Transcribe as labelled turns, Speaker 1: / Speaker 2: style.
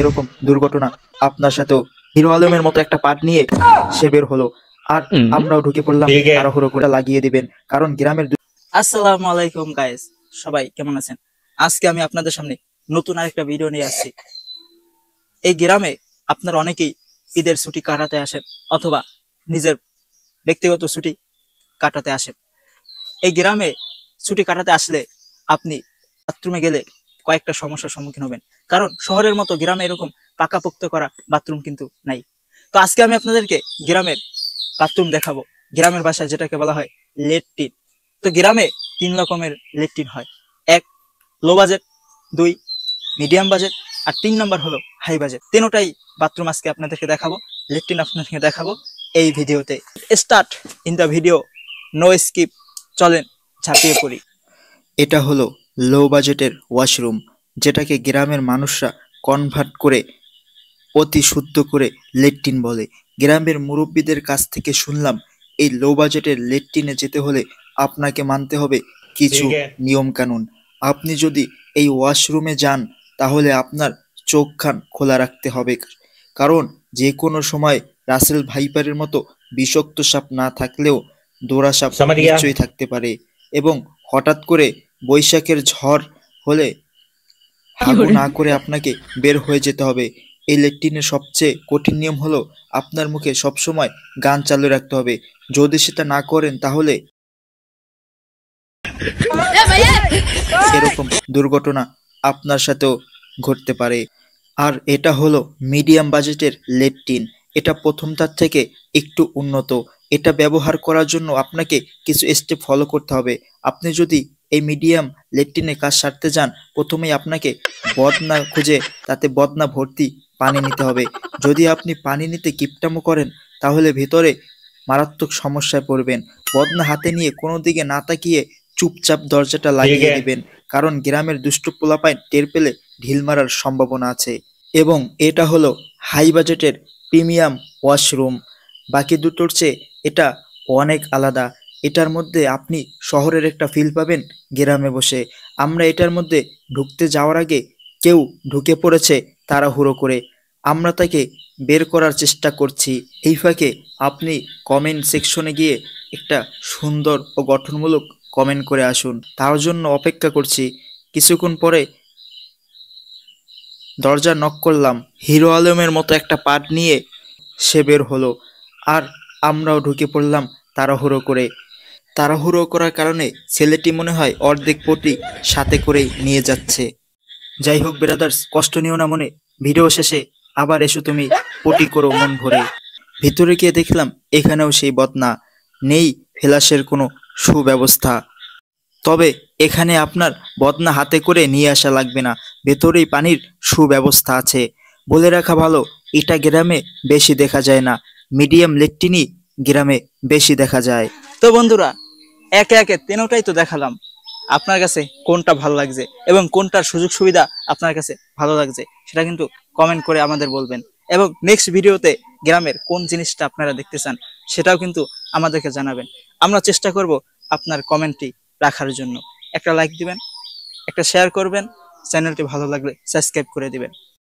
Speaker 1: এরকম দুর্ঘটনা আপনার সাথেও হিরো আলমের মতো একটা পার্ট নিয়ে সে বের হলো, আর আমরাও ঢুকে পড়লাম তাড়াহুড়ো করে লাগিয়ে দিবেন, কারণ গ্রামের।
Speaker 2: আসসালামু আলাইকুম গাইস, সবাই কেমন আছেন? আজকে আমি আপনাদের সামনে নতুন আরেকটা ভিডিও নিয়ে আসছি। এই গ্রামে আপনারা অনেকেই ঈদের ছুটি কাটাতে আসেন অথবা নিজের ব্যক্তিগত ছুটি কাটাতে আসেন। এই গ্রামে ছুটি কাটাতে আসলে আপনি বাথরুমে গেলে কয়েকটা সমস্যার সম্মুখীন হবেন, কারণ শহরের মতো গ্রামে এরকম পাকাপোক্ত করা বাথরুম কিন্তু নাই। তো আজকে আমি আপনাদেরকে গ্রামের বাথরুম দেখাবো, গ্রামের ভাষায় যেটাকে বলা হয় লেট্রিন। তো গ্রামে 3 রকমের লেট্রিন হয়। 1 লো বাজেট, 2 মিডিয়াম বাজেট, আর 3 নাম্বার হলো হাই বাজেট। তিনটাই বাথরুম আজকে আপনাদেরকে দেখাবো, লেট্রিন আপনাদেরকে দেখাবো এই ভিডিওতে। Start in the video, no skip, চলেন ঝাঁপিয়ে পড়ি।
Speaker 1: এটা হলো লো বাজেটের ওয়াশরুম, যেটাকে গ্রামের মানুষরা কনভার্ট করে অতি শুদ্ধ করে লেট্রিন বলে। গ্রামের মুরব্বীদের কাছ থেকে শুনলাম এই লো বাজেটের লেট্রিনে যেতে হলে আপনাকে মানতে হবে কিছু নিয়ম কানুন। আপনি যদি এই ওয়াশরুমে যান তাহলে আপনার চোখ কান খোলা রাখতে হবে, কারণ যে কোনো সময় রাসেল ভাইপারের মতো বিষাক্ত সাপ না থাকলেও দোরা সাপ নিশ্চয়ই থাকতে পারে, এবং হঠাৎ করে বৈশাখের ঝড় হলে হাগু না করে আপনাকে বের হয়ে যেতে হবে। এই লেট্রিনের সবচেয়ে কঠিন নিয়ম হলো আপনার মুখে সবসময় গান চালু রাখতে হবে। যদি সেটা না করেন তাহলে এরকম দুর্ঘটনা আপনার সাথেও ঘটতে পারে। আর এটা হলো মিডিয়াম বাজেটের লেট্রিন। এটা প্রথমটার থেকে একটু উন্নত। এটা ব্যবহার করার জন্য আপনাকে কিছু স্টেপ ফলো করতে হবে। আপনি যদি এই মিডিয়াম লেট্রিনে কাজ সারতে যান, প্রথমেই আপনাকে বদনা খুঁজে তাতে বদনা ভর্তি পানি নিতে হবে। যদি আপনি পানি নিতে কিপটামো করেন তাহলে ভেতরে মারাত্মক সমস্যায় পড়বেন। বদনা হাতে নিয়ে কোনো দিকে না তাকিয়ে চুপচাপ দরজাটা লাগিয়ে দিবেন, কারণ গ্রামের দুষ্ট পোলাপাইন টের পেলে ঢিল মারার সম্ভাবনা আছে। এবং এটা হলো হাই বাজেটের প্রিমিয়াম ওয়াশরুম। বাকি দুটোর চেয়ে এটা অনেক আলাদা। এটার মধ্যে আপনি শহরের একটা ফিল পাবেন গ্রামে বসে। আমরা এটার মধ্যে ঢুকতে যাওয়ার আগে কেউ ঢুকে পড়েছে তাড়াহুড়ো করে, আমরা তাকে বের করার চেষ্টা করছি। এই ফাঁকে আপনি কমেন্ট সেকশনে গিয়ে একটা সুন্দর ও গঠনমূলক কমেন্ট করে আসুন, তার জন্য অপেক্ষা করছি। কিছুক্ষণ পরে দরজা নক করলাম, হিরো আলমের মতো একটা পার্ট নিয়ে সে বের হলো, আর আমরাও ঢুকে পড়লাম তাড়াহুড়ো করে। তাড়াহুড়ো করার কারণে ছেলেটি মনে হয় অর্ধেক পটি সাথে করে নিয়ে যাচ্ছে। যাই হোক ব্রাদার্স, কষ্ট নিও না মনে, ভিডিও শেষে আবার এসো তুমি পটি করো মন ভরে। ভিতরে গিয়ে দেখলাম এখানেও সেই বদনা, নেই ফ্ল্যাশের কোনো সুব্যবস্থা। তবে এখানে আপনার বদনা হাতে করে নিয়ে আসা লাগবে না, ভেতরেই পানির সুব্যবস্থা আছে। বলে রাখা ভালো, এটা গ্রামে বেশি দেখা যায় না। মিডিয়াম লেট্রিনই গ্রামে বেশি দেখা যায়।
Speaker 2: তো বন্ধুরা, একে একে তিনটাই তো দেখালাম। আপনার কাছে কোনটা ভালো লাগছে এবং কোনটার সুযোগ সুবিধা আপনার কাছে ভালো লাগছে সেটা কিন্তু কমেন্ট করে আমাদের বলবেন। এবং নেক্সট ভিডিওতে গ্রামের কোন জিনিসটা আপনারা দেখতে চান সেটাও কিন্তু আমাদেরকে জানাবেন। আমরা চেষ্টা করব আপনার কমেন্টটি রাখার জন্য। একটা লাইক দিবেন, একটা শেয়ার করবেন, চ্যানেলটি ভালো লাগলে সাবস্ক্রাইব করে দিবেন।